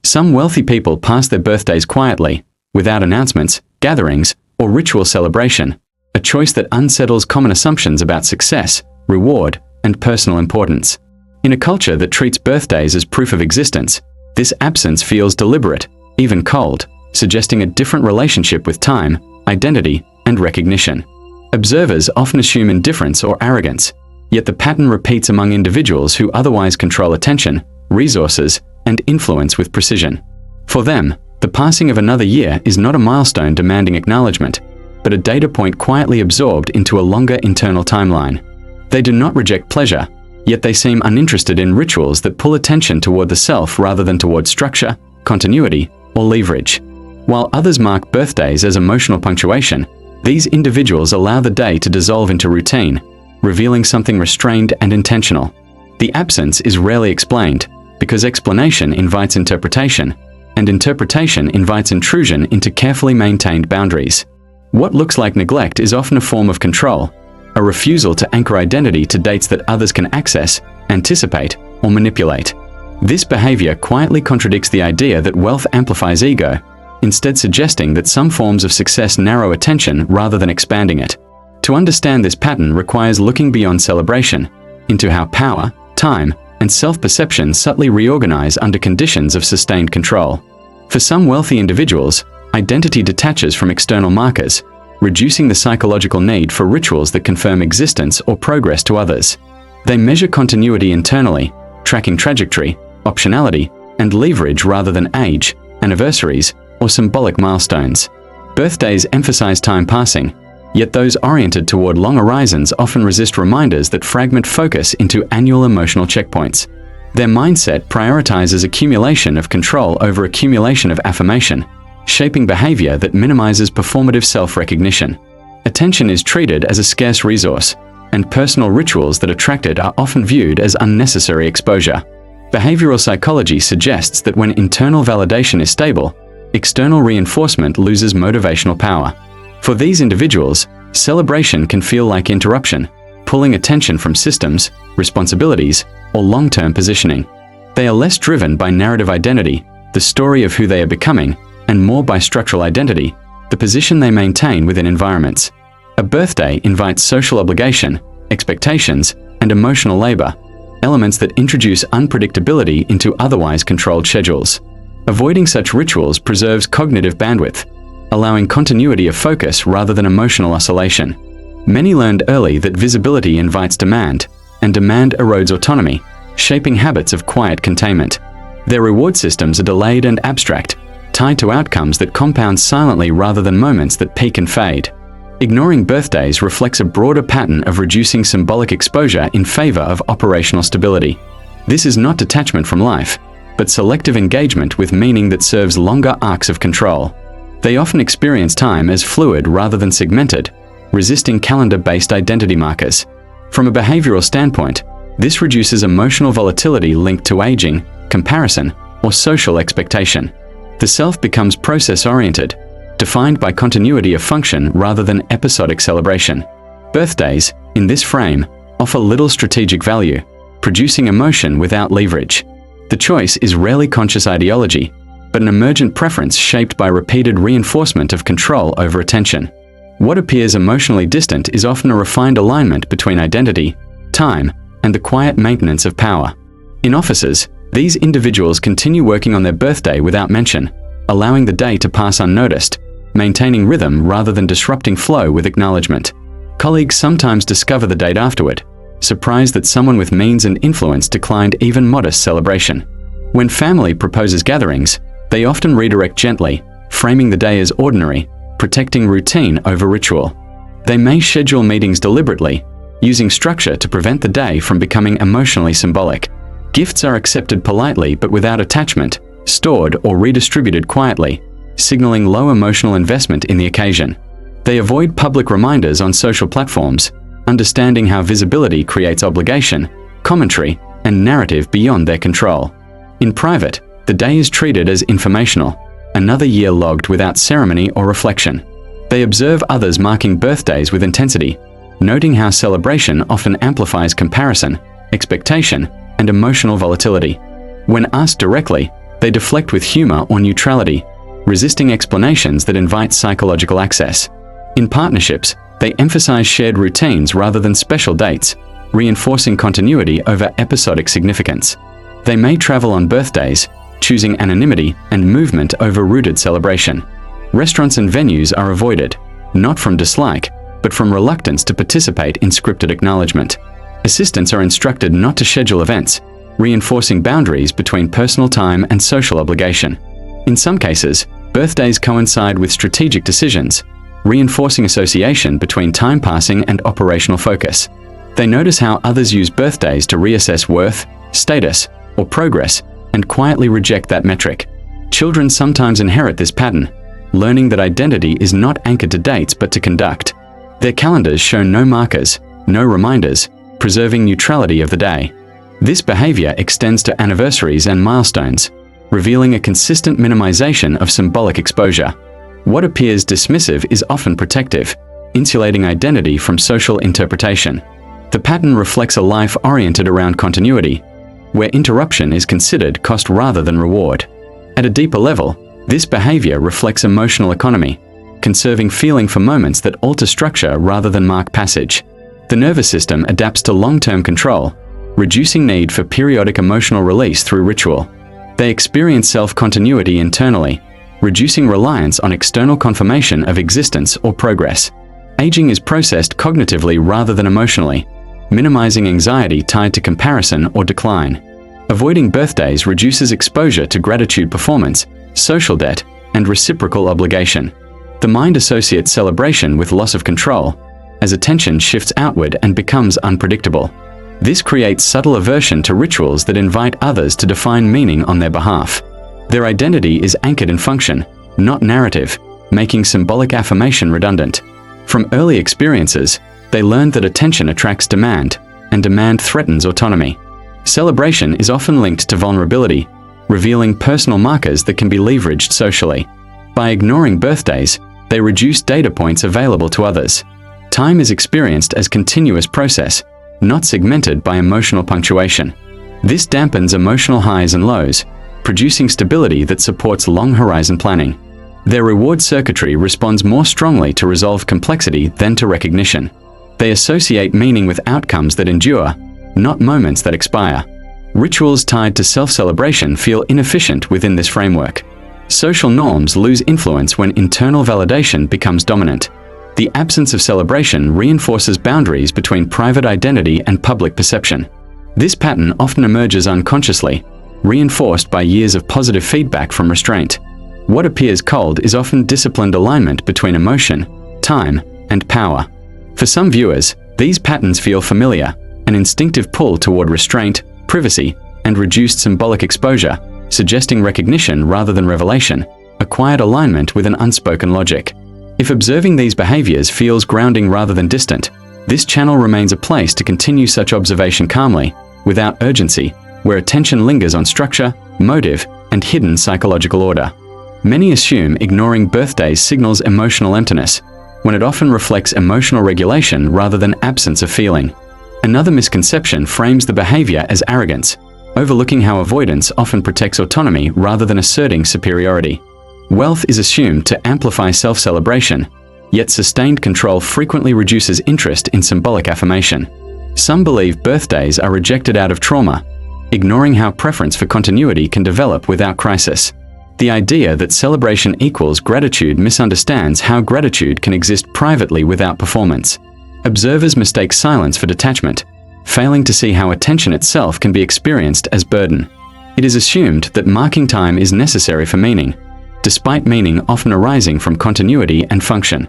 Some wealthy people pass their birthdays quietly, without announcements, gatherings, or ritual celebration, a choice that unsettles common assumptions about success, reward, and personal importance. In a culture that treats birthdays as proof of existence, this absence feels deliberate, even cold, suggesting a different relationship with time, identity, and recognition. Observers often assume indifference or arrogance, yet the pattern repeats among individuals who otherwise control attention, resources, and influence with precision. For them, the passing of another year is not a milestone demanding acknowledgement, but a data point quietly absorbed into a longer internal timeline. They do not reject pleasure, yet they seem uninterested in rituals that pull attention toward the self rather than toward structure, continuity, or leverage. While others mark birthdays as emotional punctuation, these individuals allow the day to dissolve into routine, revealing something restrained and intentional. The absence is rarely explained, because explanation invites interpretation, and interpretation invites intrusion into carefully maintained boundaries. What looks like neglect is often a form of control, a refusal to anchor identity to dates that others can access, anticipate, or manipulate. This behavior quietly contradicts the idea that wealth amplifies ego, instead suggesting that some forms of success narrow attention rather than expanding it. To understand this pattern requires looking beyond celebration, into how power, time, and self-perception subtly reorganize under conditions of sustained control. For some wealthy individuals, identity detaches from external markers, reducing the psychological need for rituals that confirm existence or progress to others. They measure continuity internally, tracking trajectory, optionality, and leverage rather than age, anniversaries, or symbolic milestones. Birthdays emphasize time passing, yet those oriented toward long horizons often resist reminders that fragment focus into annual emotional checkpoints. Their mindset prioritizes accumulation of control over accumulation of affirmation, shaping behavior that minimizes performative self-recognition. Attention is treated as a scarce resource, and personal rituals that attract it are often viewed as unnecessary exposure. Behavioral psychology suggests that when internal validation is stable, external reinforcement loses motivational power. For these individuals, celebration can feel like interruption, pulling attention from systems, responsibilities, or long-term positioning. They are less driven by narrative identity, the story of who they are becoming, and more by structural identity, the position they maintain within environments. A birthday invites social obligation, expectations, and emotional labor, elements that introduce unpredictability into otherwise controlled schedules. Avoiding such rituals preserves cognitive bandwidth, allowing continuity of focus rather than emotional oscillation. Many learned early that visibility invites demand, and demand erodes autonomy, shaping habits of quiet containment. Their reward systems are delayed and abstract, tied to outcomes that compound silently rather than moments that peak and fade. Ignoring birthdays reflects a broader pattern of reducing symbolic exposure in favor of operational stability. This is not detachment from life, but selective engagement with meaning that serves longer arcs of control. They often experience time as fluid rather than segmented, resisting calendar-based identity markers. From a behavioral standpoint, this reduces emotional volatility linked to aging, comparison, or social expectation. The self becomes process-oriented, defined by continuity of function rather than episodic celebration. Birthdays, in this frame, offer little strategic value, producing emotion without leverage. The choice is rarely conscious ideology, but an emergent preference shaped by repeated reinforcement of control over attention. What appears emotionally distant is often a refined alignment between identity, time, and the quiet maintenance of power. In offices, these individuals continue working on their birthday without mention, allowing the day to pass unnoticed, maintaining rhythm rather than disrupting flow with acknowledgement. Colleagues sometimes discover the date afterward, surprised that someone with means and influence declined even modest celebration. When family proposes gatherings, they often redirect gently, framing the day as ordinary, protecting routine over ritual. They may schedule meetings deliberately, using structure to prevent the day from becoming emotionally symbolic. Gifts are accepted politely but without attachment, stored or redistributed quietly, signaling low emotional investment in the occasion. They avoid public reminders on social platforms, understanding how visibility creates obligation, commentary, and narrative beyond their control. In private, the day is treated as informational, another year logged without ceremony or reflection. They observe others marking birthdays with intensity, noting how celebration often amplifies comparison, expectation, and emotional volatility. When asked directly, they They deflect with humor or neutrality, resisting explanations that invite psychological access. In partnerships, they emphasize shared routines rather than special dates, reinforcing continuity over episodic significance. They may travel on birthdays, choosing anonymity and movement over rooted celebration. Restaurants and venues are avoided, not from dislike, but from reluctance to participate in scripted acknowledgement. Assistants are instructed not to schedule events, reinforcing boundaries between personal time and social obligation. In some cases, birthdays coincide with strategic decisions, reinforcing association between time passing and operational focus. They notice how others use birthdays to reassess worth, status, or progress, and quietly reject that metric. Children sometimes inherit this pattern, learning that identity is not anchored to dates but to conduct. Their calendars show no markers, no reminders, preserving neutrality of the day. This behavior extends to anniversaries and milestones, revealing a consistent minimization of symbolic exposure. What appears dismissive is often protective, insulating identity from social interpretation. The pattern reflects a life oriented around continuity, where interruption is considered cost rather than reward. At a deeper level, this behavior reflects emotional economy, conserving feeling for moments that alter structure rather than mark passage. The nervous system adapts to long-term control, reducing need for periodic emotional release through ritual. They experience self-continuity internally, reducing reliance on external confirmation of existence or progress. Aging is processed cognitively rather than emotionally, minimizing anxiety tied to comparison or decline. Avoiding birthdays reduces exposure to gratitude performance, social debt, and reciprocal obligation. The mind associates celebration with loss of control, as attention shifts outward and becomes unpredictable. This creates subtle aversion to rituals that invite others to define meaning on their behalf. Their identity is anchored in function, not narrative, making symbolic affirmation redundant. From early experiences, they learned that attention attracts demand, and demand threatens autonomy. Celebration is often linked to vulnerability, revealing personal markers that can be leveraged socially. By ignoring birthdays, they reduce data points available to others. Time is experienced as continuous process, not segmented by emotional punctuation. This dampens emotional highs and lows, producing stability that supports long-horizon planning. Their reward circuitry responds more strongly to resolve complexity than to recognition. They associate meaning with outcomes that endure, not moments that expire. Rituals tied to self-celebration feel inefficient within this framework. Social norms lose influence when internal validation becomes dominant. The absence of celebration reinforces boundaries between private identity and public perception. This pattern often emerges unconsciously, reinforced by years of positive feedback from restraint. What appears cold is often disciplined alignment between emotion, time, and power. For some viewers, these patterns feel familiar, an instinctive pull toward restraint, privacy, and reduced symbolic exposure, suggesting recognition rather than revelation, a quiet alignment with an unspoken logic. If observing these behaviors feels grounding rather than distant, this channel remains a place to continue such observation calmly, without urgency, where attention lingers on structure, motive, and hidden psychological order. Many assume ignoring birthdays signals emotional emptiness, when it often reflects emotional regulation rather than absence of feeling. Another misconception frames the behavior as arrogance, overlooking how avoidance often protects autonomy rather than asserting superiority. Wealth is assumed to amplify self-celebration, yet sustained control frequently reduces interest in symbolic affirmation. Some believe birthdays are rejected out of trauma, ignoring how preference for continuity can develop without crisis. The idea that celebration equals gratitude misunderstands how gratitude can exist privately without performance. Observers mistake silence for detachment, failing to see how attention itself can be experienced as burden. It is assumed that marking time is necessary for meaning, despite meaning often arising from continuity and function.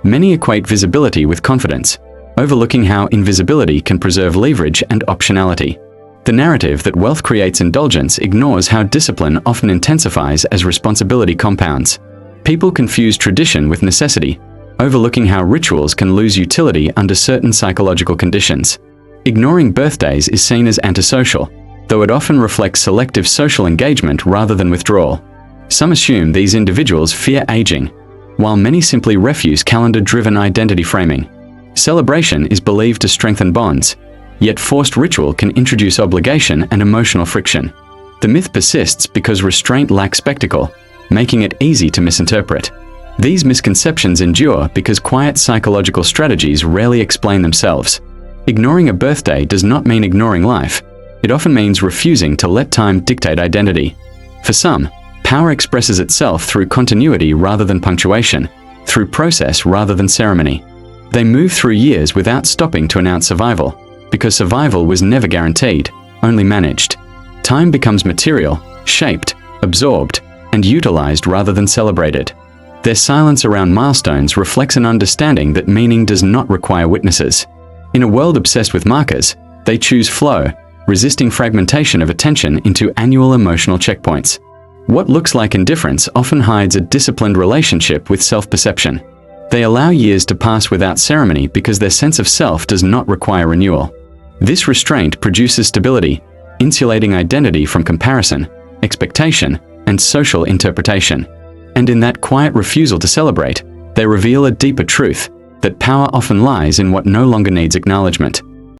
Many equate visibility with confidence, overlooking how invisibility can preserve leverage and optionality. The narrative that wealth creates indulgence ignores how discipline often intensifies as responsibility compounds. People confuse tradition with necessity, overlooking how rituals can lose utility under certain psychological conditions. Ignoring birthdays is seen as antisocial, though it often reflects selective social engagement rather than withdrawal. Some assume these individuals fear aging, while many simply refuse calendar-driven identity framing. Celebration is believed to strengthen bonds, yet forced ritual can introduce obligation and emotional friction. The myth persists because restraint lacks spectacle, making it easy to misinterpret. These misconceptions endure because quiet psychological strategies rarely explain themselves. Ignoring a birthday does not mean ignoring life. It often means refusing to let time dictate identity. For some, power expresses itself through continuity rather than punctuation, through process rather than ceremony. They move through years without stopping to announce survival, because survival was never guaranteed, only managed. Time becomes material, shaped, absorbed, and utilized rather than celebrated. Their silence around milestones reflects an understanding that meaning does not require witnesses. In a world obsessed with markers, they choose flow, resisting fragmentation of attention into annual emotional checkpoints. What looks like indifference often hides a disciplined relationship with self-perception. They allow years to pass without ceremony because their sense of self does not require renewal. This restraint produces stability, insulating identity from comparison, expectation, and social interpretation. And in that quiet refusal to celebrate, they reveal a deeper truth, that power often lies in what no longer needs acknowledgement.